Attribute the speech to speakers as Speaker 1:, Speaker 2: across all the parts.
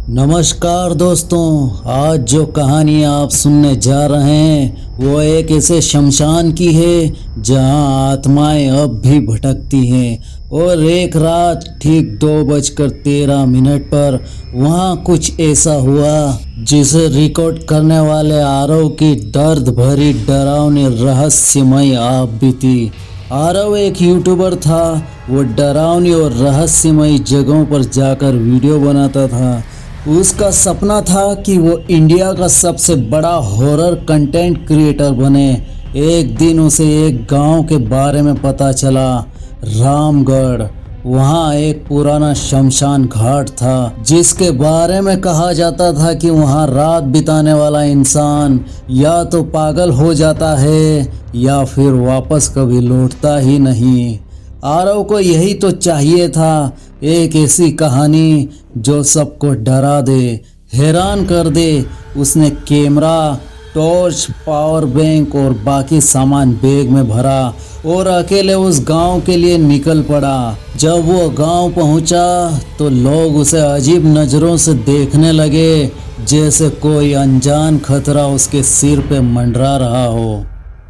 Speaker 1: नमस्कार दोस्तों, आज जो कहानी आप सुनने जा रहे हैं वो एक ऐसे शमशान की है जहां आत्माएं अब भी भटकती हैं। और एक रात ठीक 2:13 पर वहां कुछ ऐसा हुआ जिसे रिकॉर्ड करने वाले आरव की दर्द भरी डरावनी रहस्यमय आप बीती। आरव एक यूट्यूबर था। वो डरावनी और रहस्यमय जगहों पर जाकर वीडियो बनाता था। उसका सपना था कि वो इंडिया का सबसे बड़ा हॉरर कंटेंट क्रिएटर बने। एक दिन उसे एक गांव के बारे में पता चला, रामगढ़। वहाँ एक पुराना शमशान घाट था जिसके बारे में कहा जाता था कि वहाँ रात बिताने वाला इंसान या तो पागल हो जाता है या फिर वापस कभी लौटता ही नहीं। आरव को यही तो चाहिए था, एक ऐसी कहानी जो सबको डरा दे, हैरान कर दे। उसने कैमरा, टॉर्च, पावर बैंक और बाकी सामान बैग में भरा और अकेले उस गांव के लिए निकल पड़ा। जब वो गांव पहुंचा तो लोग उसे अजीब नज़रों से देखने लगे, जैसे कोई अनजान खतरा उसके सिर पे मंडरा रहा हो।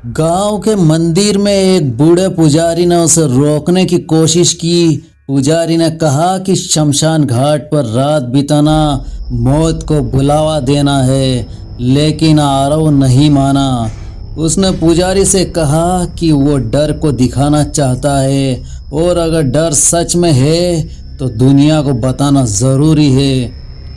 Speaker 1: गांव के मंदिर में एक बूढ़े पुजारी ने उसे रोकने की कोशिश की। पुजारी ने कहा कि शमशान घाट पर रात बिताना मौत को बुलावा देना है, लेकिन आरव नहीं माना। उसने पुजारी से कहा कि वो डर को दिखाना चाहता है और अगर डर सच में है तो दुनिया को बताना ज़रूरी है।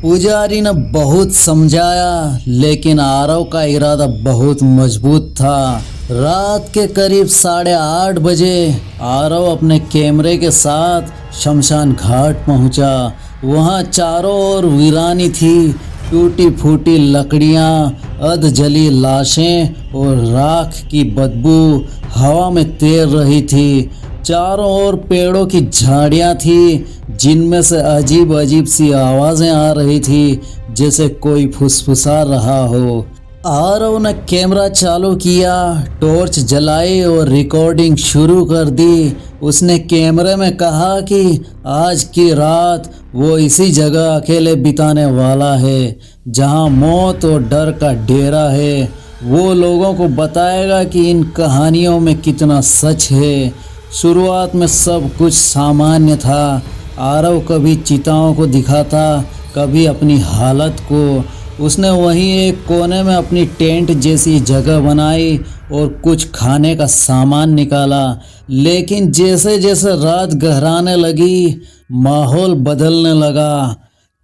Speaker 1: पुजारी ने बहुत समझाया, लेकिन आरव का इरादा बहुत मजबूत था। रात के करीब 8:30 बजे आरव अपने कैमरे के साथ शमशान घाट पहुंचा। वहां चारों ओर वीरानी थी, टूटी फूटी लकड़ियां, अध जली लाशें और राख की बदबू हवा में तैर रही थी। चारों ओर पेड़ों की झाड़ियां थी जिनमें से अजीब अजीब सी आवाज़ें आ रही थी, जैसे कोई फुसफुसा रहा हो। आरव ने कैमरा चालू किया, टॉर्च जलाई और रिकॉर्डिंग शुरू कर दी। उसने कैमरे में कहा कि आज की रात वो इसी जगह अकेले बिताने वाला है जहां मौत और डर का डेरा है। वो लोगों को बताएगा कि इन कहानियों में कितना सच है। शुरुआत में सब कुछ सामान्य था। आरव कभी चिताओं को दिखाता, कभी अपनी हालत को। उसने वहीं एक कोने में अपनी टेंट जैसी जगह बनाई और कुछ खाने का सामान निकाला। लेकिन जैसे जैसे रात गहराने लगी, माहौल बदलने लगा।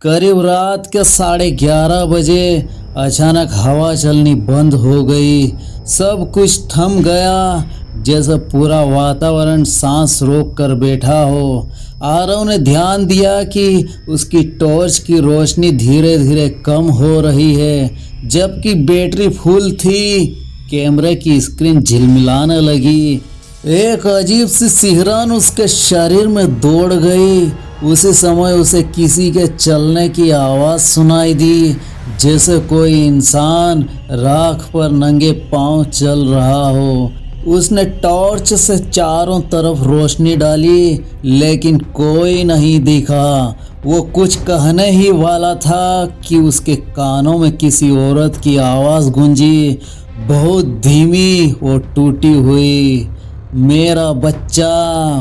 Speaker 1: करीब रात के 11:30 बजे अचानक हवा चलनी बंद हो गई। सब कुछ थम गया, जैसे पूरा वातावरण सांस रोक कर बैठा हो। आरव ने ध्यान दिया कि उसकी टॉर्च की रोशनी धीरे धीरे कम हो रही है, जबकि बैटरी फुल थी। कैमरे की स्क्रीन झिलमिलाने लगी। एक अजीब सी सिहरन उसके शरीर में दौड़ गई। उसी समय उसे किसी के चलने की आवाज़ सुनाई दी, जैसे कोई इंसान राख पर नंगे पांव चल रहा हो। उसने टॉर्च से चारों तरफ रोशनी डाली, लेकिन कोई नहीं दिखा। वो कुछ कहने ही वाला था कि उसके कानों में किसी औरत की आवाज़ गूंजी, बहुत धीमी और टूटी हुई। मेरा बच्चा,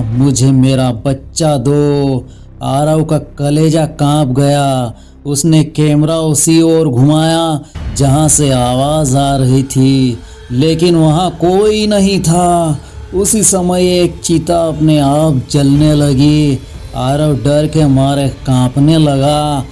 Speaker 1: मुझे मेरा बच्चा दो। आरव का कलेजा कांप गया। उसने कैमरा उसी ओर घुमाया जहां से आवाज़ आ रही थी, लेकिन वहाँ कोई नहीं था। उसी समय एक चिता अपने आप जलने लगी। आरव डर के मारे कांपने लगा।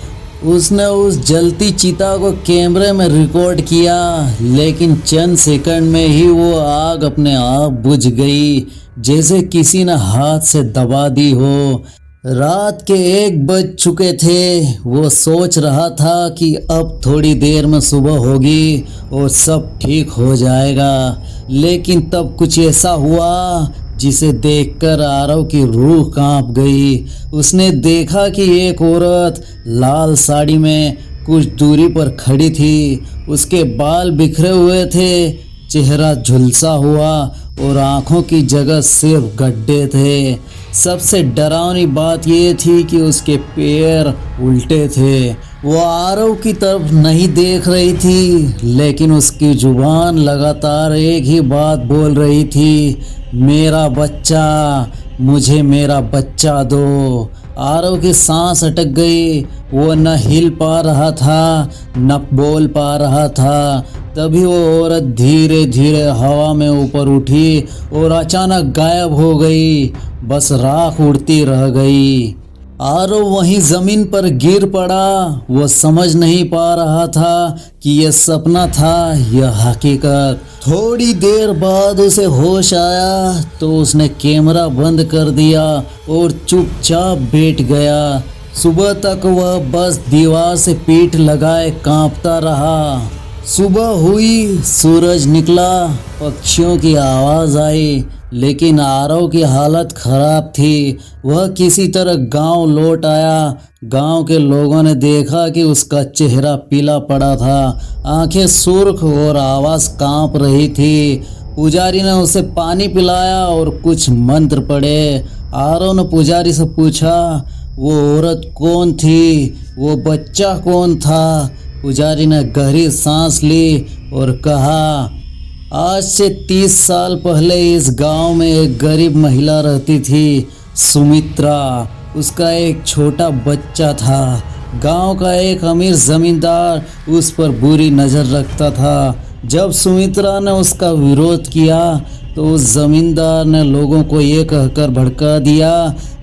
Speaker 1: उसने उस जलती चिता को कैमरे में रिकॉर्ड किया, लेकिन चंद सेकंड में ही वो आग अपने आप बुझ गई, जैसे किसी ने हाथ से दबा दी हो। रात के 1 बज चुके थे। वो सोच रहा था कि अब थोड़ी देर में सुबह होगी और सब ठीक हो जाएगा, लेकिन तब कुछ ऐसा हुआ जिसे देखकर आरव की रूह कांप गई। उसने देखा कि एक औरत लाल साड़ी में कुछ दूरी पर खड़ी थी। उसके बाल बिखरे हुए थे, चेहरा झुलसा हुआ और आंखों की जगह सिर्फ गड्ढे थे। सबसे डरावनी बात यह थी कि उसके पैर उल्टे थे। वो आरव की तरफ नहीं देख रही थी, लेकिन उसकी जुबान लगातार एक ही बात बोल रही थी, मेरा बच्चा, मुझे मेरा बच्चा दो। आरव की सांस अटक गई। वो न हिल पा रहा था न बोल पा रहा था। तभी वो औरत धीरे धीरे हवा में ऊपर उठी और अचानक गायब हो गई। बस राख उड़ती रह गई। आरव वहीं जमीन पर गिर पड़ा। वो समझ नहीं पा रहा था कि यह सपना था या हकीकत। थोड़ी देर बाद उसे होश आया तो उसने कैमरा बंद कर दिया और चुपचाप बैठ गया। सुबह तक वह बस दीवार से पीठ लगाए कांपता रहा। सुबह हुई, सूरज निकला, पक्षियों की आवाज़ आई, लेकिन आरव की हालत खराब थी। वह किसी तरह गांव लौट आया। गांव के लोगों ने देखा कि उसका चेहरा पीला पड़ा था, आंखें सुर्ख और आवाज़ कांप रही थी। पुजारी ने उसे पानी पिलाया और कुछ मंत्र पढ़े। आरव ने पुजारी से पूछा, वो औरत कौन थी, वो बच्चा कौन था? पुजारी ने गहरी सांस ली और कहा, आज से 30 साल पहले इस गांव में एक गरीब महिला रहती थी, सुमित्रा। उसका एक छोटा बच्चा था। गांव का एक अमीर जमींदार उस पर बुरी नज़र रखता था। जब सुमित्रा ने उसका विरोध किया तो उस जमींदार ने लोगों को ये कहकर भड़का दिया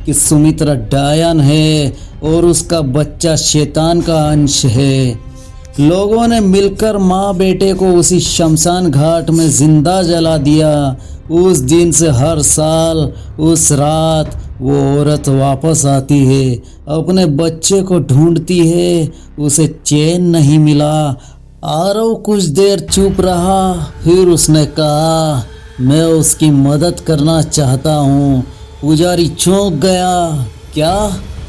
Speaker 1: कि सुमित्रा डायन है और उसका बच्चा शैतान का अंश है। लोगों ने मिलकर माँ बेटे को उसी शमशान घाट में जिंदा जला दिया। उस दिन से हर साल उस रात वो औरत वापस आती है, अपने बच्चे को ढूंढती है। उसे चैन नहीं मिला। आरव कुछ देर चुप रहा, फिर उसने कहा, मैं उसकी मदद करना चाहता हूँ। पुजारी चौंक गया। क्या?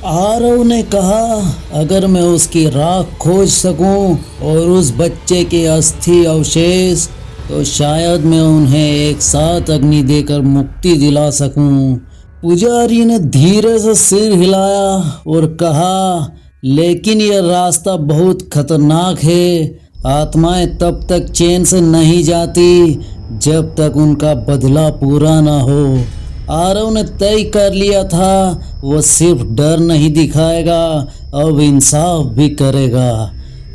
Speaker 1: आरव ने कहा, अगर मैं उसकी राख खोज सकूं और उस बच्चे के अस्थि अवशेष, तो शायद मैं उन्हें एक साथ अग्नि देकर मुक्ति दिला सकूं। पुजारी ने धीरे से सिर हिलाया और कहा, लेकिन यह रास्ता बहुत खतरनाक है। आत्माएं तब तक चैन से नहीं जाती जब तक उनका बदला पूरा ना हो। आरव ने तय कर लिया था, वो सिर्फ डर नहीं दिखाएगा, अब इंसाफ भी करेगा।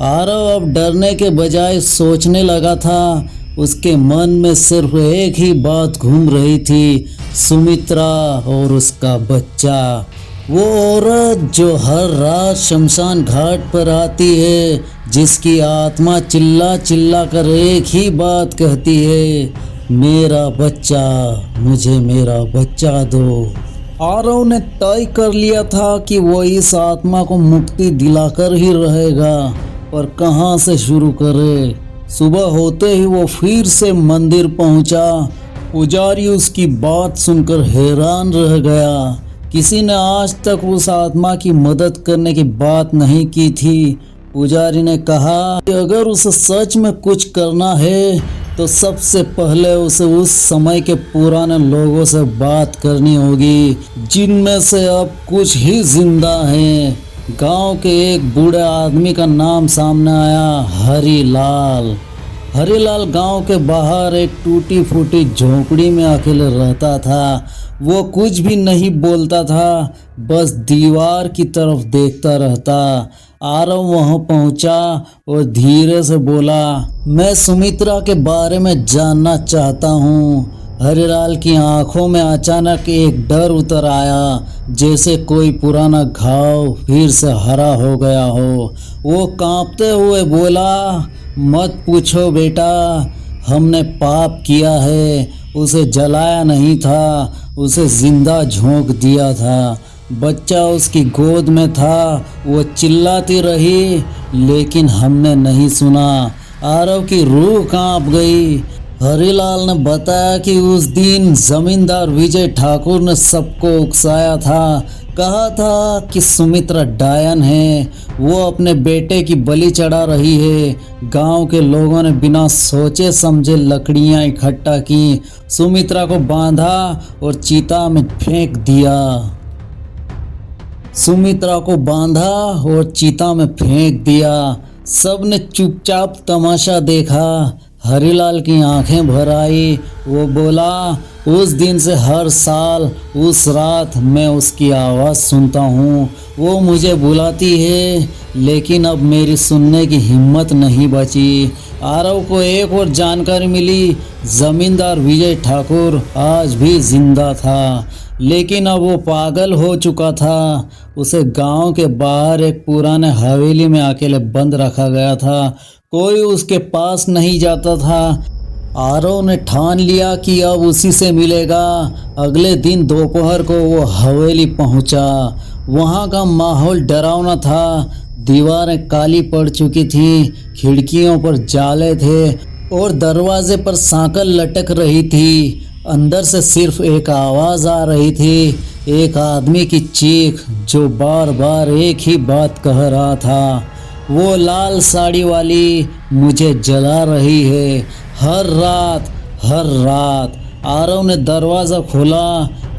Speaker 1: आरव अब डरने के बजाय सोचने लगा था। उसके मन में सिर्फ एक ही बात घूम रही थी, सुमित्रा और उसका बच्चा। वो औरत जो हर रात शमशान घाट पर आती है, जिसकी आत्मा चिल्ला चिल्ला कर एक ही बात कहती है, मेरा बच्चा, मुझे मेरा बच्चा दो। आरव ने तय कर लिया था कि वो इस आत्मा को मुक्ति दिलाकर ही रहेगा, पर कहाँ से शुरू करे। सुबह होते ही वो फिर से मंदिर पहुंचा। पुजारी उसकी बात सुनकर हैरान रह गया। किसी ने आज तक उस आत्मा की मदद करने की बात नहीं की थी। पुजारी ने कहा कि अगर उसे सच में कुछ करना है तो सबसे पहले उसे उस समय के पुराने लोगों से बात करनी होगी, जिनमें से अब कुछ ही जिंदा हैं। गांव के एक बूढ़े आदमी का नाम सामने आया, हरिलाल। हरिलाल गांव के बाहर एक टूटी फूटी झोंपड़ी में अकेले रहता था। वो कुछ भी नहीं बोलता था, बस दीवार की तरफ देखता रहता। आरव वहां पहुंचा और धीरे से बोला, मैं सुमित्रा के बारे में जानना चाहता हूँ। हरिलाल की आंखों में अचानक एक डर उतर आया, जैसे कोई पुराना घाव फिर से हरा हो गया हो। वो कांपते हुए बोला, मत पूछो बेटा, हमने पाप किया है। उसे जलाया नहीं था, उसे जिंदा झोंक दिया था। बच्चा उसकी गोद में था, वो चिल्लाती रही, लेकिन हमने नहीं सुना। आरव की रूह कांप गई। हरिलाल ने बताया कि उस दिन जमींदार विजय ठाकुर ने सबको उकसाया था, कहा था कि सुमित्रा डायन है, वो अपने बेटे की बलि चढ़ा रही है। गांव के लोगों ने बिना सोचे समझे लकड़ियां इकट्ठा की, सुमित्रा को बांधा और चिता में फेंक दिया। सुमित्रा को बांधा और चिता में फेंक दिया। सबने चुपचाप तमाशा देखा। हरिलाल की आंखें भर आई। वो बोला, उस दिन से हर साल उस रात मैं उसकी आवाज़ सुनता हूँ। वो मुझे बुलाती है, लेकिन अब मेरी सुनने की हिम्मत नहीं बची। आरव को एक और जानकारी मिली। जमींदार विजय ठाकुर आज भी जिंदा था, लेकिन अब वो पागल हो चुका था। उसे गांव के बाहर एक पुराने हवेली में अकेले बंद रखा गया था। कोई उसके पास नहीं जाता था। आरव ने ठान लिया कि अब उसी से मिलेगा। अगले दिन दोपहर को वो हवेली पहुंचा। वहां का माहौल डरावना था। दीवारें काली पड़ चुकी थी, खिड़कियों पर जाले थे और दरवाजे पर सांकल लटक रही थी। अंदर से सिर्फ एक आवाज़ आ रही थी, एक आदमी की चीख जो बार बार एक ही बात कह रहा था, वो लाल साड़ी वाली मुझे जला रही है हर रात हर रात। आरव ने दरवाज़ा खोला।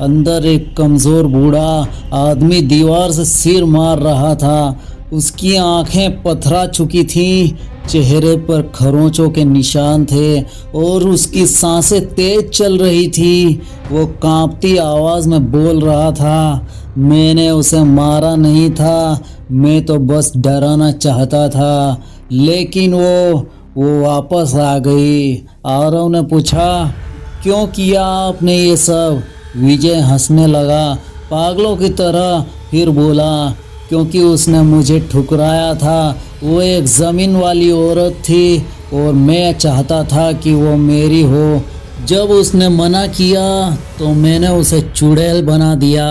Speaker 1: अंदर एक कमज़ोर बूढ़ा आदमी दीवार से सिर मार रहा था। उसकी आंखें पथरा चुकी थीं, चेहरे पर खरोंचों के निशान थे और उसकी सांसें तेज चल रही थी। वो कांपती आवाज़ में बोल रहा था, मैंने उसे मारा नहीं था, मैं तो बस डराना चाहता था, लेकिन वो वापस आ गई। आरव ने पूछा, क्यों किया आपने ये सब? विजय हंसने लगा पागलों की तरह, फिर बोला, क्योंकि उसने मुझे ठुकराया था। वो एक ज़मीन वाली औरत थी और मैं चाहता था कि वो मेरी हो। जब उसने मना किया तो मैंने उसे चुड़ैल बना दिया।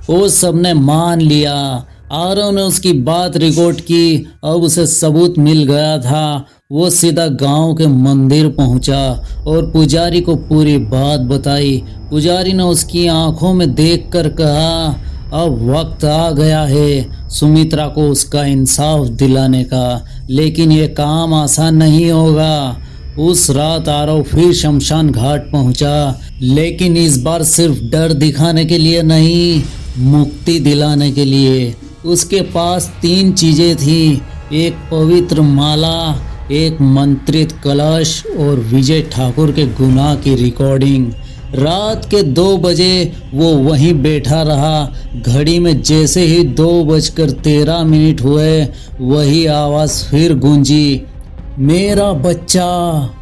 Speaker 1: वो सबने मान लिया। आरव ने उसकी बात रिकॉर्ड की। अब उसे सबूत मिल गया था। वो सीधा गांव के मंदिर पहुंचा और पुजारी को पूरी बात बताई। पुजारी ने उसकी आंखों में देखकर कहा, अब वक्त आ गया है सुमित्रा को उसका इंसाफ दिलाने का, लेकिन ये काम आसान नहीं होगा। उस रात आरव फिर शमशान घाट पहुंचा, लेकिन इस बार सिर्फ डर दिखाने के लिए नहीं, मुक्ति दिलाने के लिए। उसके पास 3 चीजें थी, एक पवित्र माला, एक मंत्रित कलश और विजय ठाकुर के गुनाह की रिकॉर्डिंग। रात के 2 बजे वो वहीं बैठा रहा। घड़ी में जैसे ही 2:13 हुए, वही आवाज़ फिर गूंजी, मेरा बच्चा,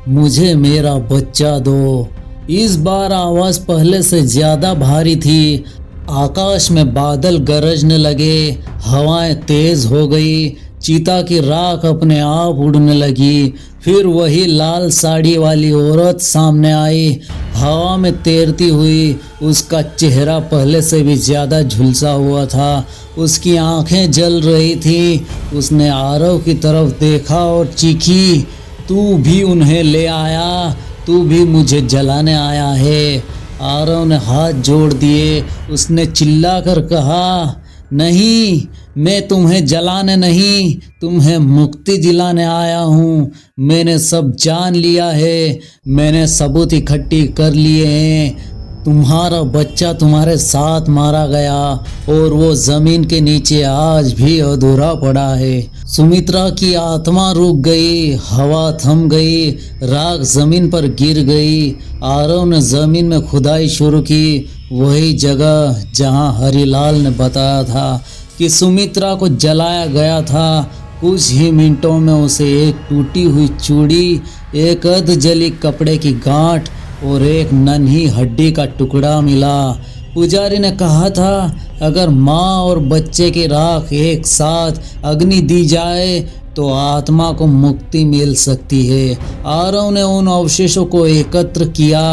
Speaker 1: मुझे मेरा बच्चा दो। इस बार आवाज़ पहले से ज़्यादा भारी थी। आकाश में बादल गरजने लगे, हवाएं तेज हो गई, चीता की राख अपने आप उड़ने लगी। फिर वही लाल साड़ी वाली औरत सामने आई, हवा में तैरती हुई। उसका चेहरा पहले से भी ज़्यादा झुलसा हुआ था। उसकी आंखें जल रही थी। उसने आरव की तरफ देखा और चीखी, तू भी उन्हें ले आया, तू भी मुझे जलाने आया है। आरव ने हाथ जोड़ दिए। उसने चिल्लाकर कहा, नहीं, मैं तुम्हें जलाने नहीं, तुम्हें मुक्ति दिलाने आया हूँ। मैंने सब जान लिया है, मैंने सबूत इकट्ठी कर लिए हैं। तुम्हारा बच्चा तुम्हारे साथ मारा गया और वो ज़मीन के नीचे आज भी अधूरा पड़ा है। सुमित्रा की आत्मा रुक गई, हवा थम गई, राख ज़मीन पर गिर गई। आरव ने ज़मीन में खुदाई शुरू की, वही जगह जहां हरिलाल ने बताया था कि सुमित्रा को जलाया गया था। कुछ ही मिनटों में उसे एक टूटी हुई चूड़ी, एक अध जली कपड़े की गांठ और एक नन्ही हड्डी का टुकड़ा मिला। पुजारी ने कहा था, अगर माँ और बच्चे की राख एक साथ अग्नि दी जाए तो आत्मा को मुक्ति मिल सकती है। आरव ने उन अवशेषों को एकत्र किया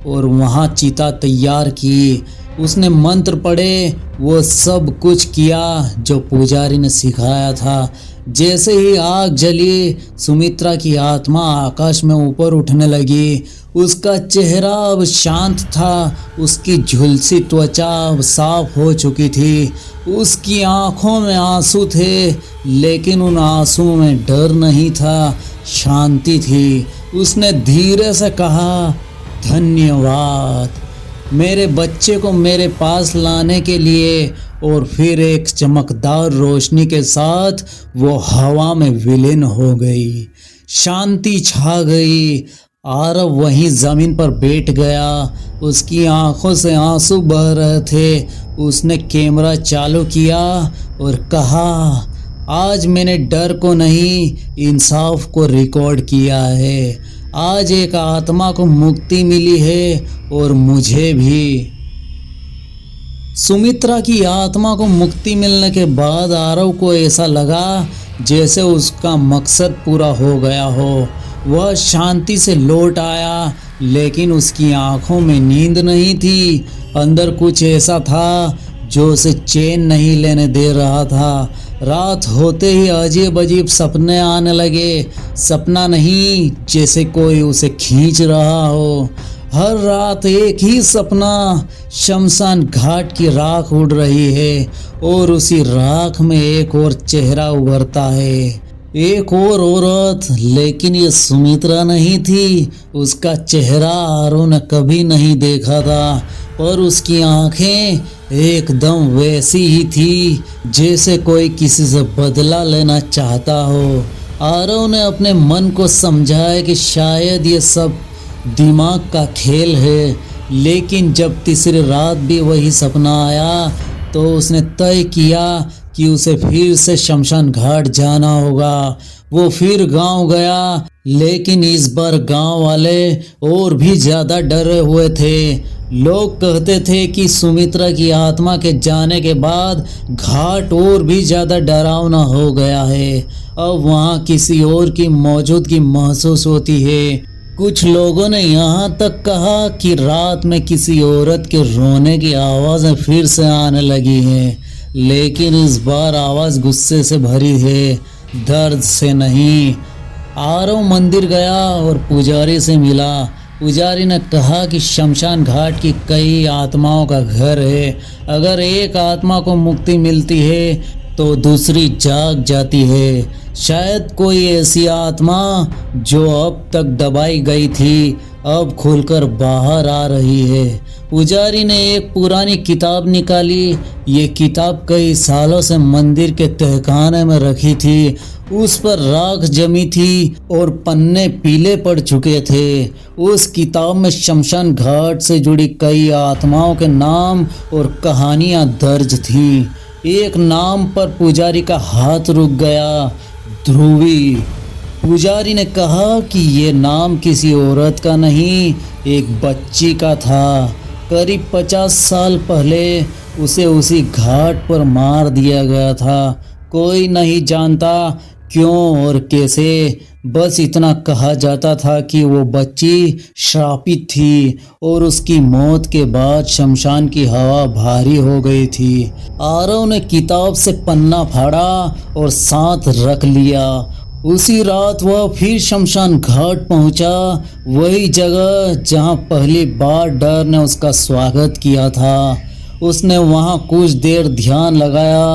Speaker 1: और वहाँ चिता तैयार की। उसने मंत्र पढ़े, वो सब कुछ किया जो पुजारी ने सिखाया था। जैसे ही आग जली, सुमित्रा की आत्मा आकाश में ऊपर उठने लगी। उसका चेहरा अब शांत था, उसकी झुलसी त्वचा अब साफ हो चुकी थी। उसकी आंखों में आंसू थे, लेकिन उन आंसुओं में डर नहीं था, शांति थी। उसने धीरे से कहा, धन्यवाद मेरे बच्चे को मेरे पास लाने के लिए और फिर एक चमकदार रोशनी के साथ वो हवा में विलीन हो गई। शांति छा गई। आरव वहीं जमीन पर बैठ गया। उसकी आंखों से आंसू बह रहे थे। उसने कैमरा चालू किया और कहा, आज मैंने डर को नहीं, इंसाफ को रिकॉर्ड किया है। आज एक आत्मा को मुक्ति मिली है और मुझे भी। सुमित्रा की आत्मा को मुक्ति मिलने के बाद आरव को ऐसा लगा जैसे उसका मकसद पूरा हो गया हो। वह शांति से लौट आया, लेकिन उसकी आंखों में नींद नहीं थी। अंदर कुछ ऐसा था जो उसे चैन नहीं लेने दे रहा था। रात होते ही अजीब अजीब सपने आने लगे। सपना नहीं, जैसे कोई उसे खींच रहा हो। हर रात एक ही सपना, शमशान घाट की राख उड़ रही है और उसी राख में एक और चेहरा उभरता है, एक और औरत। लेकिन ये सुमित्रा नहीं थी। उसका चेहरा आरव ने कभी नहीं देखा था, पर उसकी आंखें एकदम वैसी ही थी जैसे कोई किसी से बदला लेना चाहता हो। आरव ने अपने मन को समझाया कि शायद ये सब दिमाग का खेल है, लेकिन जब तीसरी रात भी वही सपना आया तो उसने तय किया कि उसे फिर से शमशान घाट जाना होगा। वो फिर गांव गया, लेकिन इस बार गांव वाले और भी ज़्यादा डरे हुए थे। लोग कहते थे कि सुमित्रा की आत्मा के जाने के बाद घाट और भी ज़्यादा डरावना हो गया है। अब वहाँ किसी और की मौजूदगी महसूस होती है। कुछ लोगों ने यहाँ तक कहा कि रात में किसी औरत के रोने की आवाज़ें फिर से आने लगी हैं, लेकिन इस बार आवाज़ गुस्से से भरी है, दर्द से नहीं। आरव मंदिर गया और पुजारी से मिला। पुजारी ने कहा कि शमशान घाट की कई आत्माओं का घर है। अगर एक आत्मा को मुक्ति मिलती है तो दूसरी जाग जाती है। शायद कोई ऐसी आत्मा जो अब तक दबाई गई थी, अब खुलकर बाहर आ रही है। पुजारी ने एक पुरानी किताब निकाली। ये किताब कई सालों से मंदिर के तहखाने में रखी थी। उस पर राख जमी थी और पन्ने पीले पड़ चुके थे। उस किताब में शमशान घाट से जुड़ी कई आत्माओं के नाम और कहानियां दर्ज थीं। एक नाम पर पुजारी का हाथ रुक गया, ध्रुवी। पुजारी ने कहा कि ये नाम किसी औरत का नहीं, एक बच्ची का था। करीब 50 साल पहले उसे उसी घाट पर मार दिया गया था। कोई नहीं जानता क्यों और कैसे, बस इतना कहा जाता था कि वो बच्ची श्रापित थी और उसकी मौत के बाद शमशान की हवा भारी हो गई थी। आरव ने किताब से पन्ना फाड़ा और साथ रख लिया। उसी रात वह फिर शमशान घाट पहुंचा, वही जगह जहां पहली बार डर ने उसका स्वागत किया था। उसने वहां कुछ देर ध्यान लगाया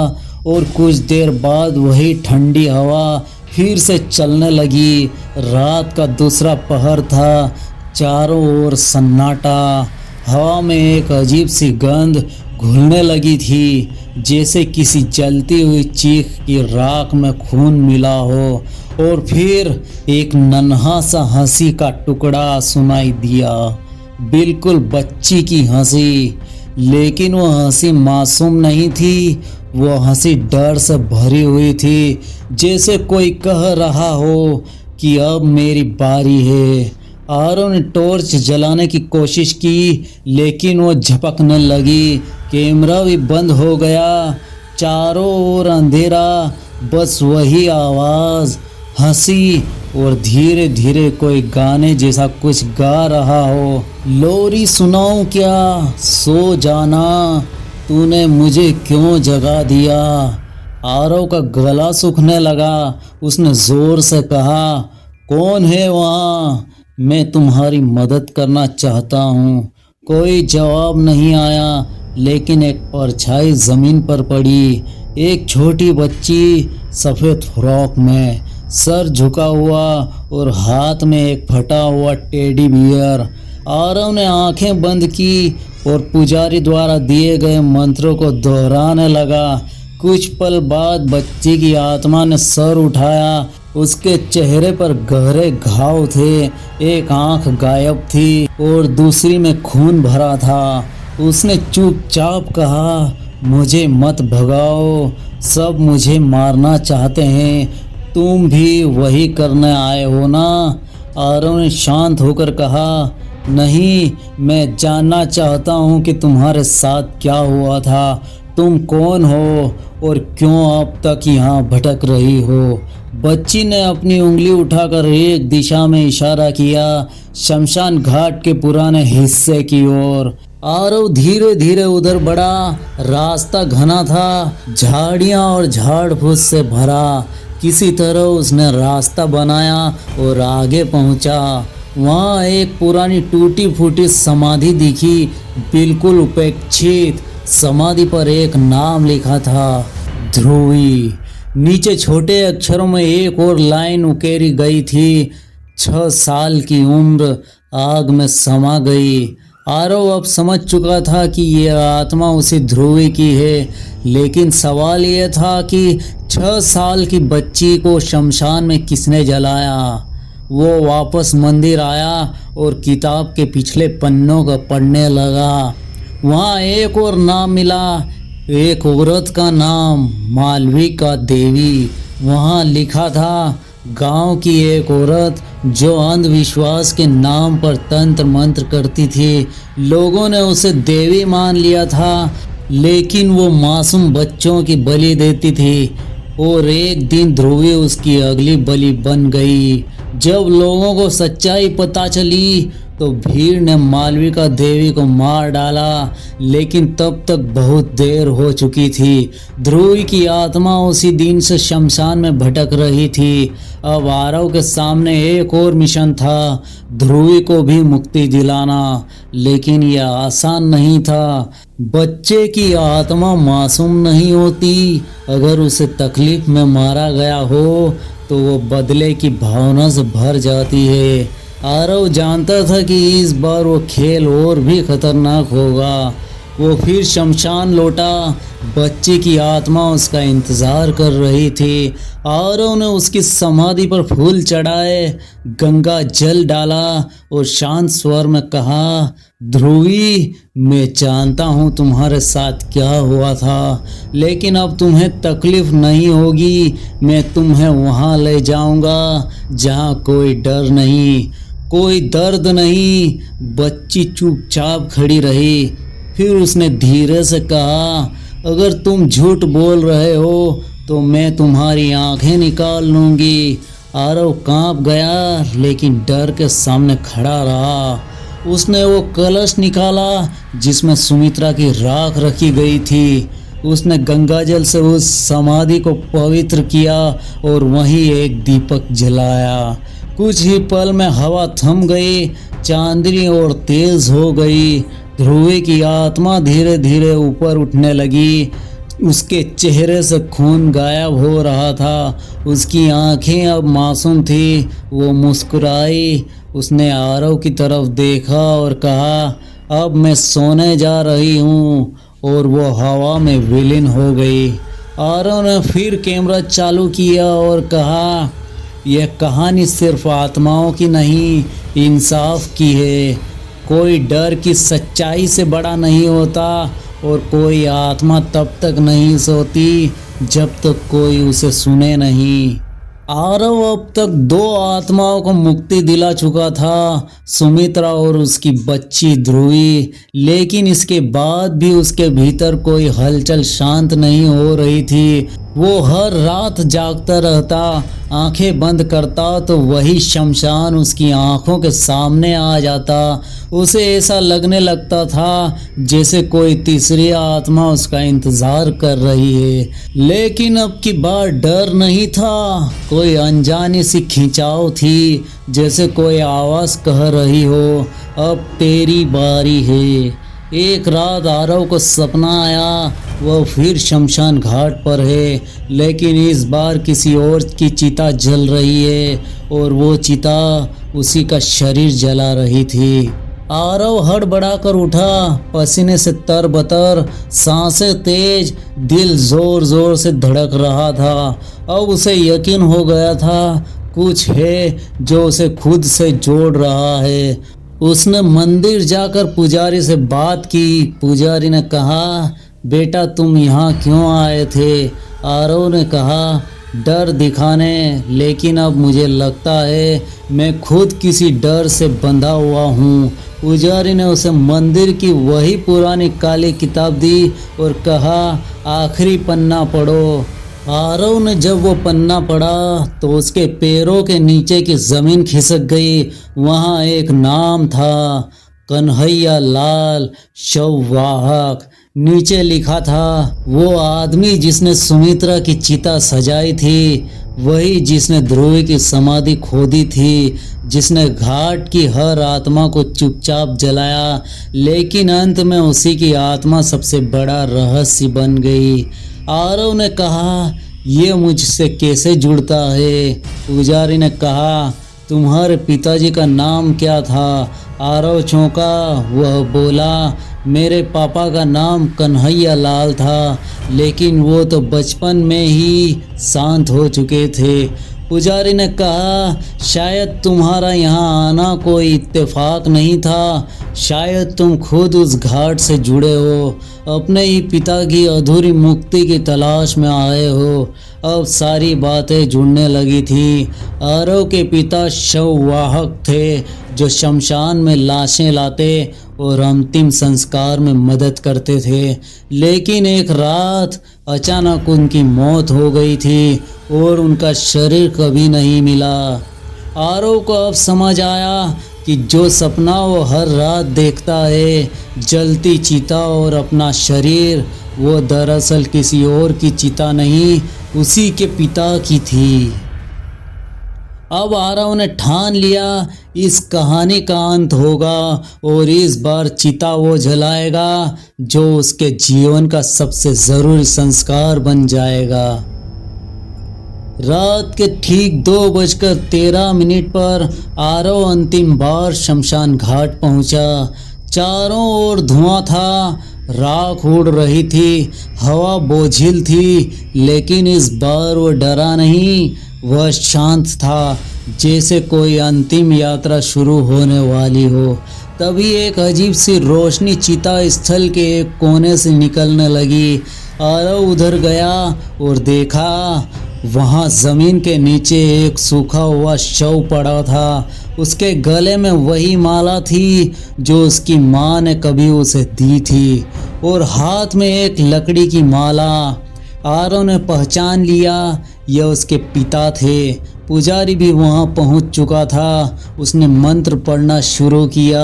Speaker 1: और कुछ देर बाद वही ठंडी हवा फिर से चलने लगी। रात का दूसरा पहर था, चारों ओर सन्नाटा। हवा में एक अजीब सी गंध घुलने लगी थी, जैसे किसी जलती हुई चीख की राख में खून मिला हो। और फिर एक नन्हा सा हंसी का टुकड़ा सुनाई दिया, बिल्कुल बच्ची की हंसी। लेकिन वह हंसी मासूम नहीं थी, वो हंसी डर से भरी हुई थी, जैसे कोई कह रहा हो कि अब मेरी बारी है। आरव ने टॉर्च जलाने की कोशिश की, लेकिन वो झपकने लगी। कैमरा भी बंद हो गया। चारों ओर अंधेरा, बस वही आवाज़, हंसी और धीरे धीरे कोई गाने जैसा कुछ गा रहा हो। लोरी सुनाऊं क्या, सो जाना, तूने मुझे क्यों जगा दिया। आरव का गला सूखने लगा। उसने जोर से कहा, कौन है वहाँ, मैं तुम्हारी मदद करना चाहता हूँ। कोई जवाब नहीं आया, लेकिन एक परछाई जमीन पर पड़ी। एक छोटी बच्ची सफ़ेद फ्रॉक में, सर झुका हुआ और हाथ में एक फटा हुआ टेडी बियर। आरव ने आंखें बंद की और पुजारी द्वारा दिए गए मंत्रों को दोहराने लगा। कुछ पल बाद बच्ची की आत्मा ने सर उठाया। उसके चेहरे पर गहरे घाव थे, एक आंख गायब थी और दूसरी में खून भरा था। उसने चुपचाप कहा, मुझे मत भगाओ, सब मुझे मारना चाहते हैं, तुम भी वही करने आए हो ना? आरव ने शांत होकर कहा, नहीं, मैं जानना चाहता हूँ कि तुम्हारे साथ क्या हुआ था, तुम कौन हो और क्यों अब तक यहाँ भटक रही हो? बच्ची ने अपनी उंगली उठाकर एक दिशा में इशारा किया, शमशान घाट के पुराने हिस्से की ओर। आरव धीरे धीरे उधर बढ़ा। रास्ता घना था, झाड़ियाँ और झाड़ फूस से भरा। किसी तरह उसने रास्ता बनाया और आगे पहुंचा। वहाँ एक पुरानी टूटी फूटी समाधि दिखी, बिल्कुल उपेक्षित। समाधि पर एक नाम लिखा था, ध्रुवी। नीचे छोटे अक्षरों में एक और लाइन उकेरी गई थी, 6 साल की उम्र आग में समा गई। आरव अब समझ चुका था कि यह आत्मा उसी ध्रुवी की है, लेकिन सवाल यह था कि 6 साल की बच्ची को शमशान में किसने जलाया? वो वापस मंदिर आया और किताब के पिछले पन्नों को पढ़ने लगा। वहाँ एक और नाम मिला, एक औरत का नाम, मालविका देवी। वहाँ लिखा था, गांव की एक औरत जो अंधविश्वास के नाम पर तंत्र मंत्र करती थी। लोगों ने उसे देवी मान लिया था, लेकिन वो मासूम बच्चों की बलि देती थी और एक दिन ध्रुवी उसकी अगली बलि बन गई। जब लोगों को सच्चाई पता चली तो भीड़ ने मालविका देवी को मार डाला, लेकिन तब तक बहुत देर हो चुकी थी। ध्रुवी की आत्मा उसी दिन से शमशान में भटक रही थी। अब आरव के सामने एक और मिशन था, ध्रुवी को भी मुक्ति दिलाना, लेकिन यह आसान नहीं था। बच्चे की आत्मा मासूम नहीं होती। अगर उसे तकलीफ में मारा गया हो तो वो बदले की भावना से भर जाती है। आरव जानता था कि इस बार वो खेल और भी खतरनाक होगा। वो फिर शमशान लौटा। बच्ची की आत्मा उसका इंतजार कर रही थी। आरव ने उसकी समाधि पर फूल चढ़ाए, गंगा जल डाला और शांत स्वर में कहा, ध्रुवी, मैं जानता हूँ तुम्हारे साथ क्या हुआ था, लेकिन अब तुम्हें तकलीफ नहीं होगी। मैं तुम्हें वहाँ ले जाऊँगा जहाँ कोई डर नहीं, कोई दर्द नहीं। बच्ची चुपचाप खड़ी रही। फिर उसने धीरे से कहा, अगर तुम झूठ बोल रहे हो तो मैं तुम्हारी आंखें निकाल लूँगी। आरव कांप गया, लेकिन डर के सामने खड़ा रहा। उसने वो कलश निकाला जिसमें सुमित्रा की राख रखी गई थी। उसने गंगाजल से उस समाधि को पवित्र किया और वहीं एक दीपक जलाया। कुछ ही पल में हवा थम गई, चांदनी और तेज हो गई। ध्रुवी की आत्मा धीरे धीरे ऊपर उठने लगी। उसके चेहरे से खून गायब हो रहा था। उसकी आंखें अब मासूम थी। वो मुस्कुराई। उसने आरव की तरफ देखा और कहा, अब मैं सोने जा रही हूँ, और वो हवा में विलीन हो गई। आरव ने फिर कैमरा चालू किया और कहा, यह कहानी सिर्फ आत्माओं की नहीं, इंसाफ की है। कोई डर की सच्चाई से बड़ा नहीं होता और कोई आत्मा तब तक नहीं सोती जब तक कोई उसे सुने नहीं। आरव अब तक 2 आत्माओं को मुक्ति दिला चुका था, सुमित्रा और उसकी बच्ची ध्रुवी, लेकिन इसके बाद भी उसके भीतर कोई हलचल शांत नहीं हो रही थी। वो हर रात जागता रहता, आंखें बंद करता तो वही शमशान उसकी आंखों के सामने आ जाता। उसे ऐसा लगने लगता था जैसे कोई तीसरी आत्मा उसका इंतजार कर रही है। लेकिन अब की बार डर नहीं था, कोई अनजानी सी खिंचाव थी, जैसे कोई आवाज़ कह रही हो, अब तेरी बारी है। एक रात आरव को सपना आया, वह फिर शमशान घाट पर है, लेकिन इस बार किसी और की चिता जल रही है और वो चिता उसी का शरीर जला रही थी। आरव हड़बड़ाकर उठा, पसीने से तरबतर, सांसें तेज, दिल जोर जोर से धड़क रहा था। अब उसे यकीन हो गया था कुछ है जो उसे खुद से जोड़ रहा है। उसने मंदिर जाकर पुजारी से बात की। पुजारी ने कहा, बेटा तुम यहाँ क्यों आए थे? आरव ने कहा, डर दिखाने, लेकिन अब मुझे लगता है मैं खुद किसी डर से बंधा हुआ हूँ। पुजारी ने उसे मंदिर की वही पुरानी काली किताब दी और कहा, आखिरी पन्ना पढ़ो। आरव ने जब वो पन्ना पढ़ा तो उसके पैरों के नीचे की ज़मीन खिसक गई। वहाँ एक नाम था, कन्हैया लाल शववाहक। नीचे लिखा था, वो आदमी जिसने सुमित्रा की चिता सजाई थी, वही जिसने ध्रुव की समाधि खोदी थी, जिसने घाट की हर आत्मा को चुपचाप जलाया, लेकिन अंत में उसी की आत्मा सबसे बड़ा रहस्य बन गई। आरव ने कहा, ये मुझसे कैसे जुड़ता है? पुजारी ने कहा, तुम्हारे पिताजी का नाम क्या था? आरव चौंका। वह बोला, मेरे पापा का नाम कन्हैया लाल था, लेकिन वो तो बचपन में ही शांत हो चुके थे। पुजारी ने कहा, शायद तुम्हारा यहाँ आना कोई इत्तेफाक नहीं था, शायद तुम खुद उस घाट से जुड़े हो, अपने ही पिता की अधूरी मुक्ति की तलाश में आए हो। अब सारी बातें जुड़ने लगी थी। आरव के पिता शववाहक थे, जो शमशान में लाशें लाते और अंतिम संस्कार में मदद करते थे, लेकिन एक रात अचानक उनकी मौत हो गई थी और उनका शरीर कभी नहीं मिला। आरव को अब समझ आया कि जो सपना वो हर रात देखता है, जलती चिता और अपना शरीर, वो दरअसल किसी और की चिता नहीं, उसी के पिता की थी। अब आरव ने ठान लिया, इस कहानी का अंत होगा और इस बार चिता वो जलाएगा जो उसके जीवन का सबसे ज़रूरी संस्कार बन जाएगा। रात के ठीक 2:13 पर आरव अंतिम बार शमशान घाट पहुंचा। चारों ओर धुआं था, राख उड़ रही थी, हवा बोझिल थी, लेकिन इस बार वो डरा नहीं, वह शांत था, जैसे कोई अंतिम यात्रा शुरू होने वाली हो। तभी एक अजीब सी रोशनी चिता स्थल के एक कोने से निकलने लगी। आरव उधर गया और देखा, वहाँ ज़मीन के नीचे एक सूखा हुआ शव पड़ा था। उसके गले में वही माला थी जो उसकी माँ ने कभी उसे दी थी, और हाथ में एक लकड़ी की माला। आरव ने पहचान लिया, यह उसके पिता थे। पुजारी भी वहाँ पहुँच चुका था। उसने मंत्र पढ़ना शुरू किया।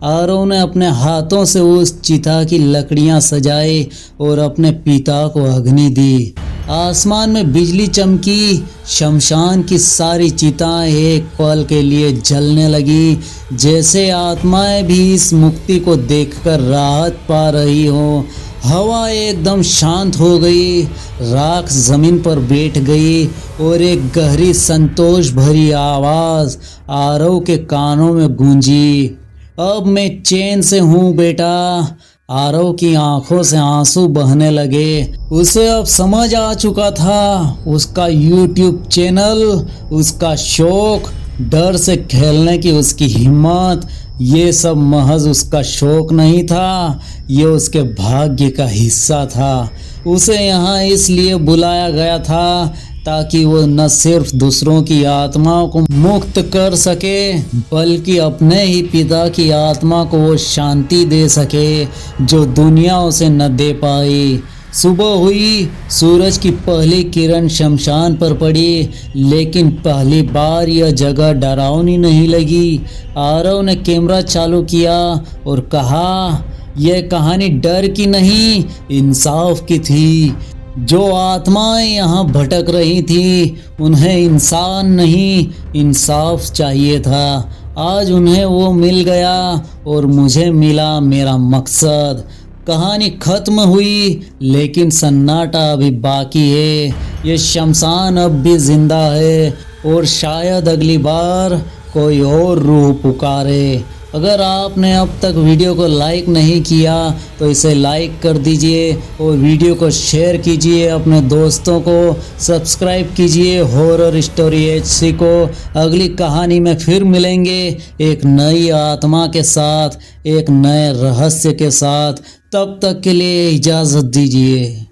Speaker 1: आरव ने अपने हाथों से उस चिता की लकड़ियाँ सजाई और अपने पिता को अग्नि दी। आसमान में बिजली चमकी। शमशान की सारी चिताएं एक पल के लिए जलने लगी, जैसे आत्माएं भी इस मुक्ति को देखकर राहत पा रही हो। हवा एकदम शांत हो गई, राख जमीन पर बैठ गई और एक गहरी संतोष भरी आवाज़ आरव के कानों में गूंजी, अब मैं चैन से हूँ बेटा। आरव की आंखों से आंसू बहने लगे। उसे अब समझ आ चुका था, उसका YouTube चैनल, उसका शौक, डर से खेलने की उसकी हिम्मत, ये सब महज उसका शौक नहीं था, ये उसके भाग्य का हिस्सा था। उसे यहाँ इसलिए बुलाया गया था ताकि वो न सिर्फ दूसरों की आत्माओं को मुक्त कर सके, बल्कि अपने ही पिता की आत्मा को वो शांति दे सके जो दुनिया उसे न दे पाई। सुबह हुई, सूरज की पहली किरण शमशान पर पड़ी, लेकिन पहली बार यह जगह डरावनी नहीं लगी। आरव ने कैमरा चालू किया और कहा, यह कहानी डर की नहीं, इंसाफ की थी। जो आत्माएं यहाँ भटक रही थी, उन्हें इंसान नहीं, इंसाफ चाहिए था। आज उन्हें वो मिल गया और मुझे मिला मेरा मकसद। कहानी खत्म हुई, लेकिन सन्नाटा अभी बाकी है। ये शमशान अब भी जिंदा है और शायद अगली बार कोई और रूह पुकारे। अगर आपने अब तक वीडियो को लाइक नहीं किया तो इसे लाइक कर दीजिए और वीडियो को शेयर कीजिए अपने दोस्तों को। सब्सक्राइब कीजिए हॉरर स्टोरी HC को। अगली कहानी में फिर मिलेंगे एक नई आत्मा के साथ, एक नए रहस्य के साथ। तब तक के लिए इजाज़त दीजिए।